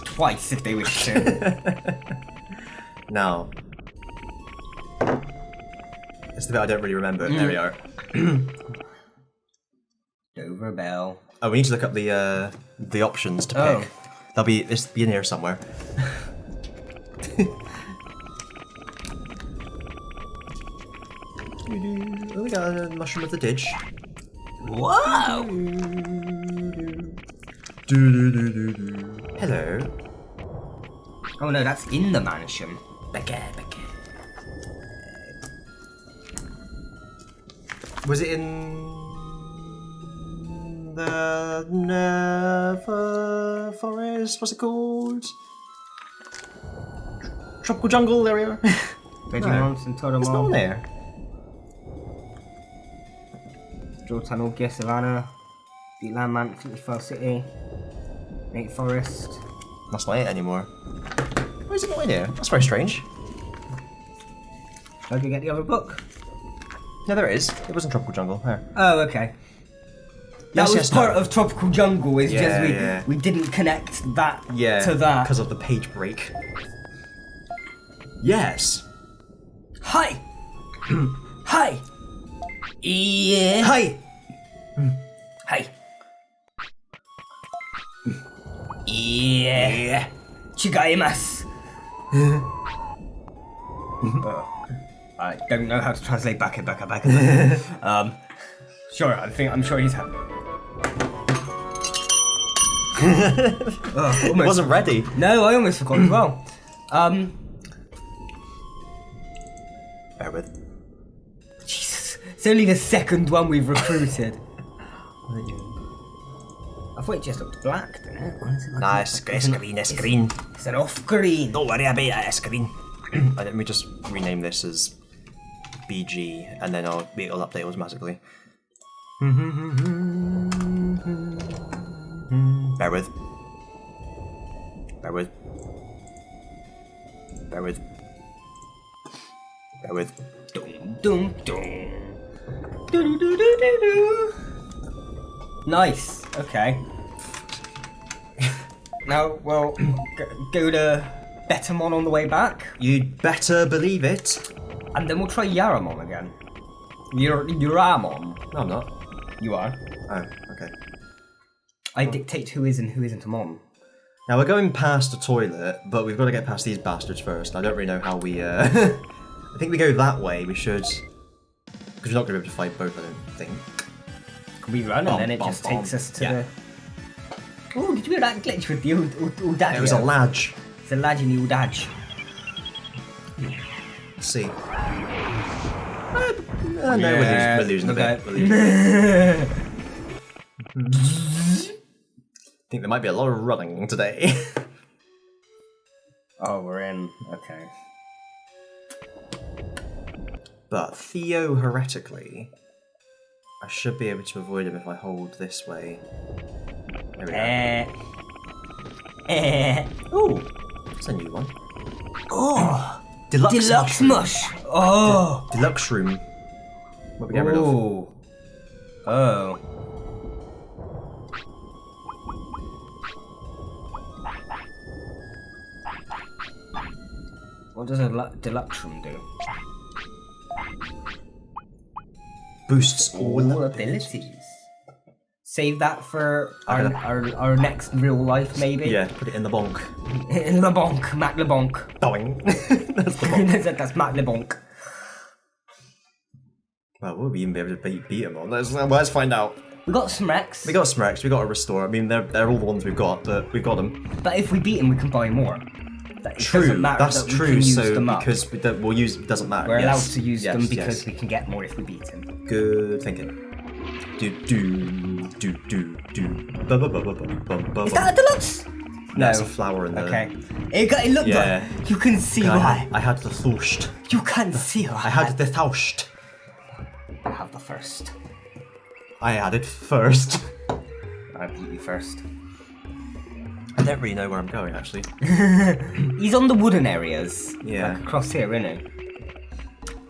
if they wish to. Now. It's the bit I don't really remember. There we are. Dover Bell. Oh, we need to look up the options to pick. They'll be in here somewhere. Oh, we got a mushroom of the ditch. Whoa! Hello. Oh no, that's in the mansion. Becca. Was it in the Never Forest? What's it called? Tropical Jungle. There we are. Digimon and Totemon. It's not there. Draw Tunnel, Gear Savannah, Beat Landman, Fell City, Nate Forest. That's not it anymore. Why is it not in here? That's very strange. How did you get the other book? Yeah, there it is. It was in Tropical Jungle. There. Oh, okay. That was part of Tropical Jungle, it's just we didn't connect that to that. Because of the page break. Yes. Hi! Hi! Yeah. Hi! Hi. Yeah. Chigaimasu. I don't know how to translate back. Sure, I'm sure he's happy. It wasn't ready. No, I almost forgot as well. Bear with. Jesus, it's only the second one we've recruited. I thought it just looked black, didn't it? Why is it like Nah, it's green. It's an off-green. Don't worry about it, it's green. Let me just rename this as BG, and then it'll update automatically. Bear with. Dum dum. Do. Nice. Okay. Now we'll go to Betamon on the way back. You'd better believe it. And then we'll try Yaramon again. Yaramon. No, I'm not. You are. Oh, okay. I dictate who is and who isn't a mon. Now we're going past the toilet, but we've got to get past these bastards first. I don't really know how we, I think we go that way, we should. Because we're not going to be able to fight both, I don't think. Can we run and then it just takes us to the... Oh, did you hear that glitch with the Udadge? It was a ladge. It's a ladge in the Udadge. Let's see. No, we're losing a bit. We're losing a bit. I think there might be a lot of running today. Oh, we're in. Okay. But theoretically, I should be able to avoid him if I hold this way. There we go. Ooh, that's a new one. Oh, Deluxe mush. Oh, Deluxe room. What we get rid of? Oh. What does a deluxe room do? Boosts all abilities. Save that for our next real life, maybe. Yeah, put it in the bonk. In the bonk, Mac the bonk. Doing. That's the bonk. That's Mac the bonk. Well, will we even be able to beat him on? Let's find out. We got some Rex. We got some Rex. We got a restore. I mean, they're all the ones we've got, but we've got them. But if we beat him, we can buy more. True. That's true. So because we'll use, it doesn't matter. We're allowed to use them because we can get more if we beat him. Good thinking. Do. Is that a deluxe? No. There's a flower in there. Okay. It looked like you can see why. I had the thirst. You can see why. I had the thirst. I have the first. I had it first. I beat you first. I don't really know where I'm going actually. He's on the wooden areas. Yeah. Like across here, isn't he?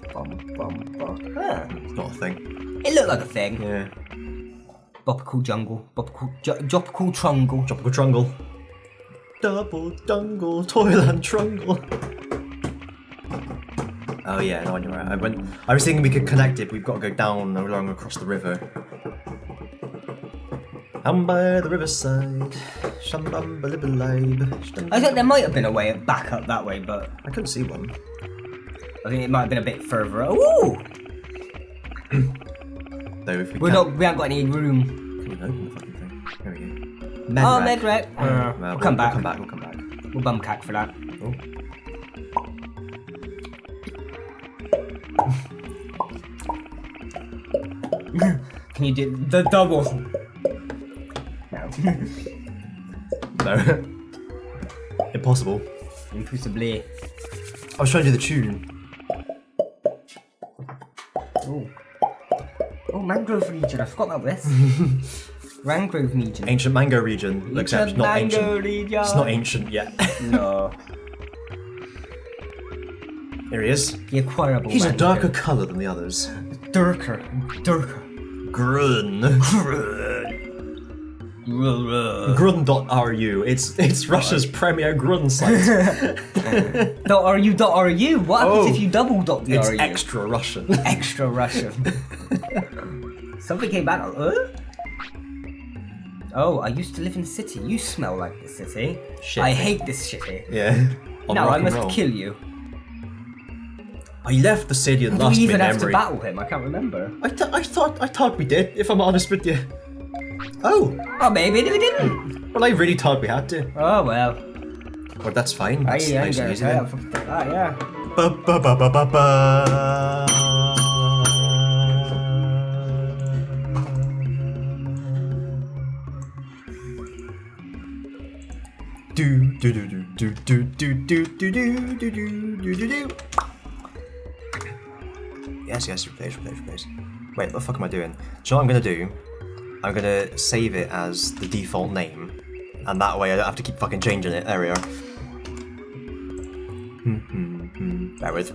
It's not a thing. It looked like a thing. Yeah. Bopical jungle. Jopical trungle. Tropical trungle. Double dungle, toil and trungle. Oh yeah, no, you're right. I was thinking we could connect it. We've got to go down along across the river. Down by the riverside. I think there might have been a way back up that way, but I couldn't see one. I think it might have been a bit further. Ooh! Though if we haven't got any room. Can we open the fucking thing? There we go. Medrec. We'll come back. We'll come back. We'll bum cack for that. Oh. Can you do the double? No. No. Impossible. Impossibly. I was trying to do the tune. Oh, mangrove region. I forgot about this. Mangrove region. Ancient mango region. Except not ancient. Region. It's not ancient yet. No. Here he is. The acquirable. He's mango. a darker colour than the others. Darker. Grun. Grun.ru. It's Russia's premier Grun site. .ru. What happens if you double .ru? It's extra Russian. Extra Russian. Something came back. Oh, I used to live in the city. You smell like the city. Shit. I hate this city. Yeah. Now I must kill you. I left the city and Do lost we my even have to memory. battle him? I can't remember. I thought we did, if I'm honest with you. Oh, maybe we didn't. well, I really thought we had to. Oh well. Well, that's fine. That's I nice and easy yeah. then. Ba ba ba ba ba ba. Do do do do do do do do do do do do do. Yes, replace. Wait, what the fuck am I doing? Do you know what I'm gonna do? I'm gonna save it as the default name, and that way I don't have to keep fucking changing it. There we are. Bear with.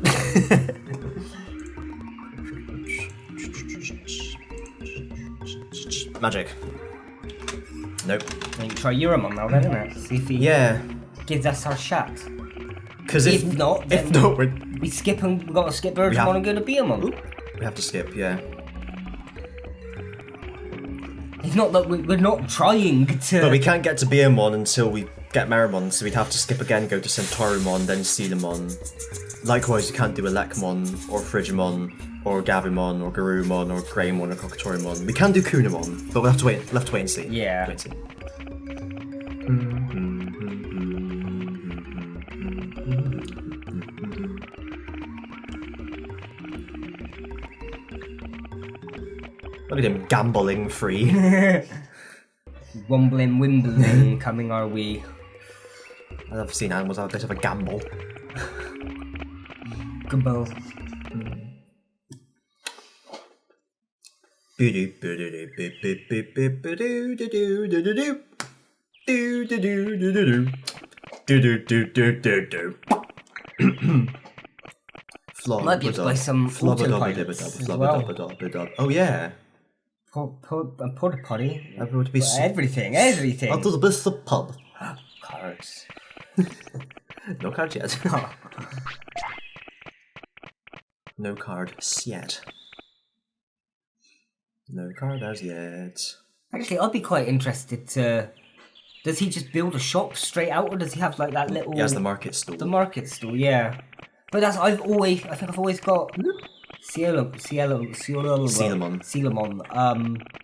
Magic. Nope. We can try Euromon now, then, innit? See if he gives us our shot. Because if not, we skip and we gotta skip Bergamon and go to Beamon. We have to skip, yeah. It's not that we're not trying to. But we can't get to Beamon until we get Merimon, so we'd have to skip again, go to Centaurimon, then Seedamon. Likewise, you can't do Elecmon, or Frigimon, or Gavimon, or Garurumon, or Greymon, or Kokatorimon. We can do Kunamon, but we'll have to wait and see. Yeah. Wait and see. Look at him gambling free. Wumbling, wimbling, coming our way. I've seen animals out there have a gamble. Gamble. Do do do do do do do do do do. Might be able to buy some autopilots as well. Oh yeah. Porta potty. Would be Everything. I'll do the best of pub. Cards. No card yet. No card yet. No card as yet. Actually, I'd be quite interested to... Does he just build a shop straight out, or does he have like that little... He has the market stall. The market stall, yeah. But that's... I think I've always got... Cinnamon.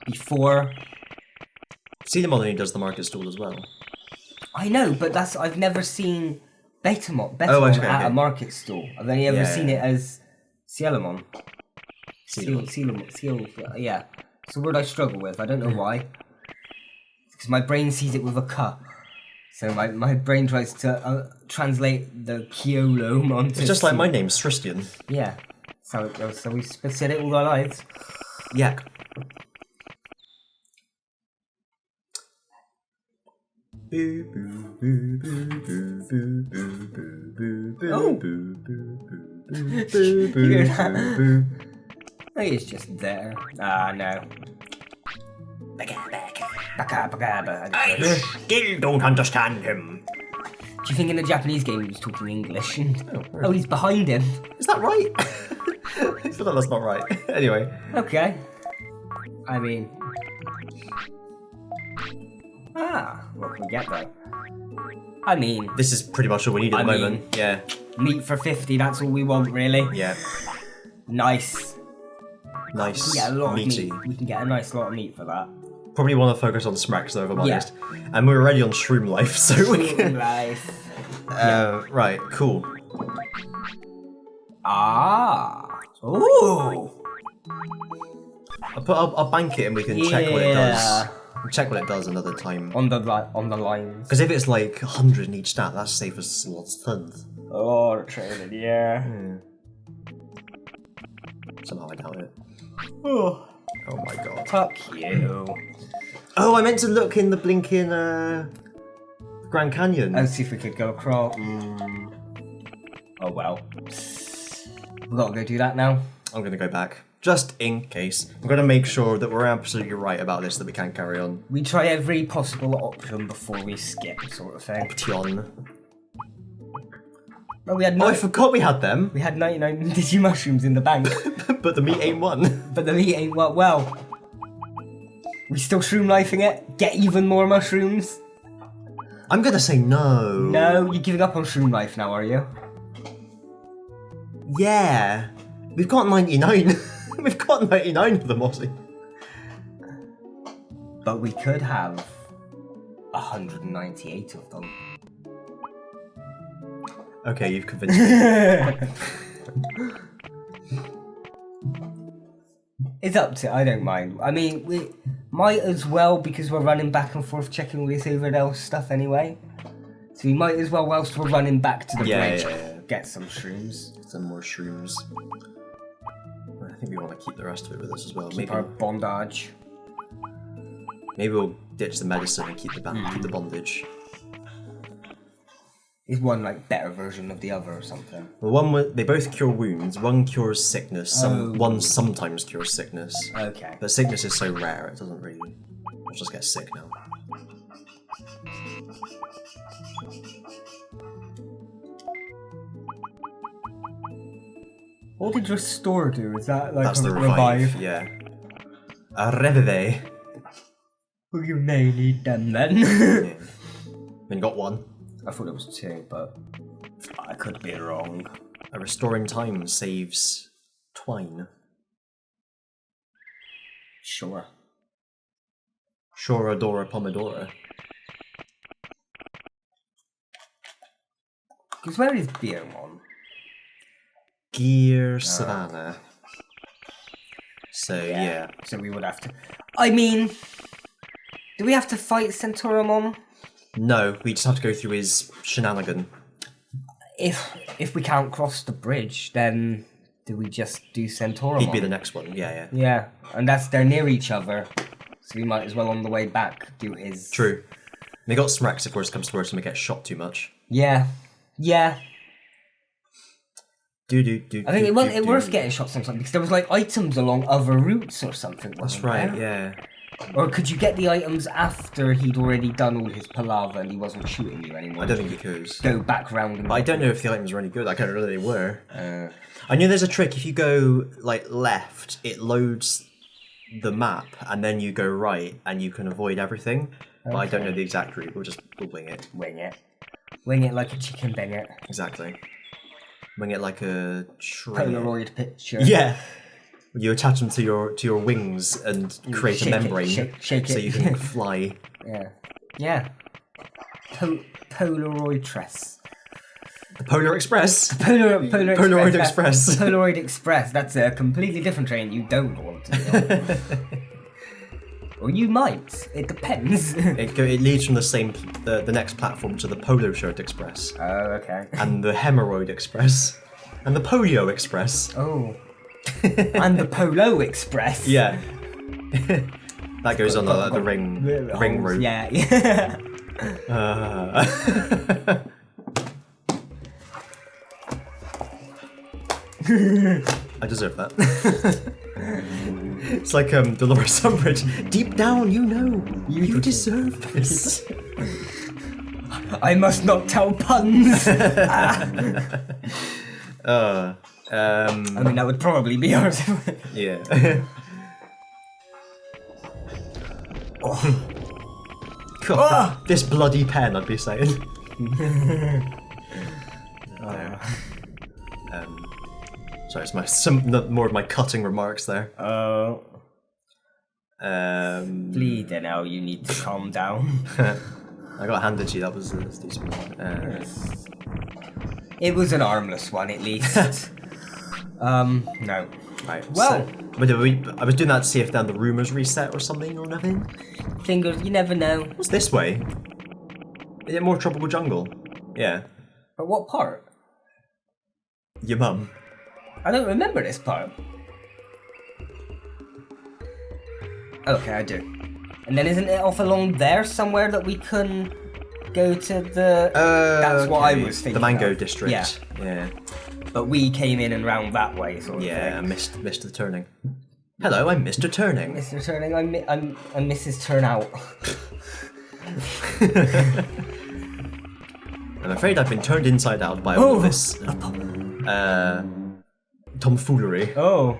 Before... Cinnamon only does the market stall as well. I know, but that's... I've never seen Betamon at a market stall. I've only ever seen it as Cinnamon. Yeah. It's a word I struggle with. I don't know why. Because my brain sees it with a K. So my brain tries to translate the Kyolo onto... It's just like my name, Sristian. Yeah. So it goes. So we've said it all our lives. Yeah. Oh, he's just there. Ah, no. I still don't understand him. Do you think in the Japanese game he was talking English? Oh, he's behind him. Is that right? I feel like that's not right. Anyway. Okay. I mean... what can we get though? I mean... This is pretty much all we need at the moment. Yeah. Meat for 50, that's all we want, really. Yeah. Nice. Nice. We can get a lot meaty. of meat. We can get a nice lot of meat for that. Probably want to focus on smacks though, if I'm honest. And we're already on Shroom Life, so we can... Life. Right, cool. Ooh. I'll bank it and we can check what it does. We'll check what it does another time. On the lines. Because if it's like 100 in each stat, that's safe as lots of tons. Oh, training, yeah. Somehow I doubt it. Oh my god. Fuck you. Oh, I meant to look in the blinking Grand Canyon. Let's see if we could go across. Oh well. We gotta go do that now. I'm gonna go back. Just in case. I'm gonna make sure that we're absolutely right about this, that we can carry on. We try every possible option before we skip, sort of thing. Option. Oh, we had I forgot we had them. We had 99 Digimushrooms in the bank. But the meat ain't one. But the meat ain't what? Well, we still shroom lifing it? Get even more mushrooms? I'm gonna say no. No, you're giving up on shroom life now, are you? Yeah. We've got 99. We've got 99 of them, Aussie. But we could have 198 of them. Okay, you've convinced me. It's up to... I don't mind. I mean, we might as well, because we're running back and forth checking all this Overdale stuff anyway. So we might as well, whilst we're running back to the bridge, get some shrooms. Some more shrooms. I think we want to keep the rest of it with us as well. Keep our bondage. Maybe we'll ditch the medicine and keep the bondage. Is one like better version of the other or something? Well, they both cure wounds. One cures sickness. One sometimes cures sickness. Okay. But sickness is so rare, it doesn't really... I'll just get sick now. What did restore do? Is that like that's a the revive? Yeah. A revive. Well, you may need them then. Yeah. Then got one. I thought it was 2, but I could be wrong. A restoring time saves twine. Sure. Shoradora Pomodora. Because where is Beermon? Gear Savannah. So yeah. So we would have to... I mean... Do we have to fight Centauramon? No, we just have to go through his shenanigan. If we can't cross the bridge, then do we just do Centauramon? He'd be the next one, yeah. Yeah, and they're near each other, so we might as well on the way back do his... True. They got some racks if worse comes to worse and we get shot too much. Yeah. Yeah. I think it wasn't worth getting shot sometimes because there was like items along other routes or something. That's right, yeah. Or could you get the items after he'd already done all his palaver and he wasn't shooting you anymore? I don't think you could. Go back round. But I don't know if the items were any good. I can't remember they were. I knew there's a trick. If you go like left, it loads the map, and then you go right, and you can avoid everything. But I don't know the exact route. We'll wing it. Wing it. Wing it like a chicken bing Exactly. Wing it like a Polaroid picture. Yeah. You attach them to your wings and create a membrane shake so it. you can fly. Yeah. Yeah. Polaroid tress. The Polar Express. Polaroid Express. Polaroid Express. That's a completely different train you don't want to be on. Or you might. It depends. It leads from the next platform to the Polo Shirt Express. Oh, okay. And the Hemorrhoid Express. And the Polio Express. Oh. And the Polo Express. Yeah. That goes on the ring route. Yeah. I deserve that. It's like Dolores Umbridge. Deep down, you know, you deserve this. I must not tell puns. I mean, that would probably be ours. Yeah. God, this bloody pen, I'd be saying. Sorry, it's more of my cutting remarks there. Oh. Bleeding out, you need to calm down. I got handed to you, that was a decent one. It was an armless one, at least. No. Right, well. I was doing that to see if then the rumors reset or something or nothing. Fingers, you never know. What's this way? Is it more tropical jungle? Yeah. But what part? Your mum. I don't remember this part. Okay, I do. And then isn't it off along there somewhere that we can go to the... That's what I was thinking. The Mango of. District. Yeah. But we came in and round that way, sort of thing. Yeah, I missed the turning. Hello, I'm Mr. Turning. Mr. Turning, I'm Mrs. Turnout. I'm afraid I've been turned inside out by all this tomfoolery. Oh.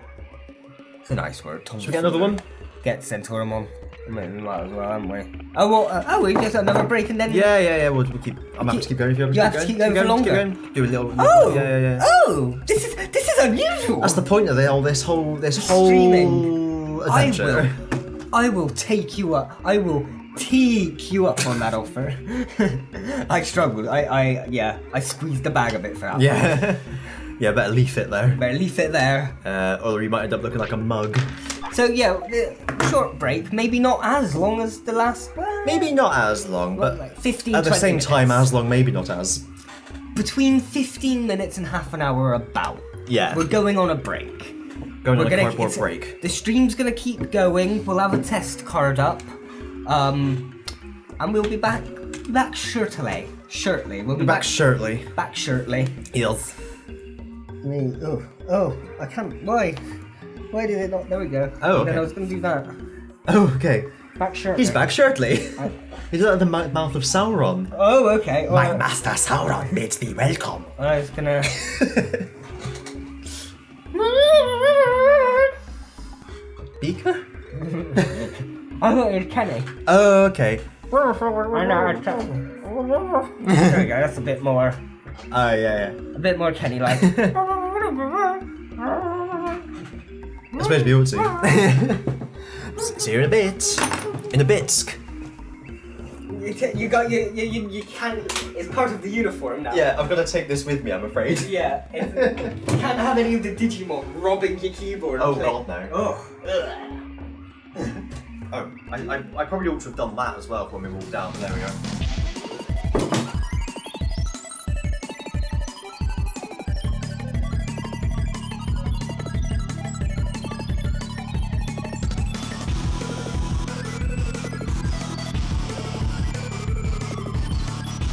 It's a nice word, tomfoolery. Should we get another one? Get Centaurimon. We might as well, haven't we? Oh, well, we get another break and then... Yeah, we'll keep... I'm happy to keep going if you have to keep going for longer. Do a little... Oh! Yeah. Oh! This is unusual! That's the point of this whole streaming adventure. I will take you up. I will take you up on that offer. I struggled. I squeezed the bag a bit for that. Yeah. Yeah, better leave it there. Or you might end up looking like a mug. So yeah, short break, maybe not as long as the last... maybe not as long, but like 15, at the same minutes. time as long, maybe not as. Between 15 minutes and half an hour about. Yeah. We're going on a break. Going on a cardboard break. The stream's gonna keep going, we'll have a test card up. And we'll be back shortly. We'll be back shortly. Back shortly. Yes. I can't. Why did it not? There we go. Oh, okay. And then I was going to do that. Oh, okay. Back shortly. He's back shortly. He's at the mouth of Sauron. Oh, okay. My master Sauron bids thee welcome. I was gonna... Beaker? I thought it was Kenny. Oh, okay. I know, there we go, that's a bit more... Oh, yeah. A bit more Kenny-like. I suppose we ought to. See you in a bit. In a bitsk. You can't... It's part of the uniform now. Yeah, I've got to take this with me, I'm afraid. Yeah, you can't have any of the Digimon robbing your keyboard. Oh, God, no. Oh. Oh, I probably ought to have done that as well when we walked down. There we go.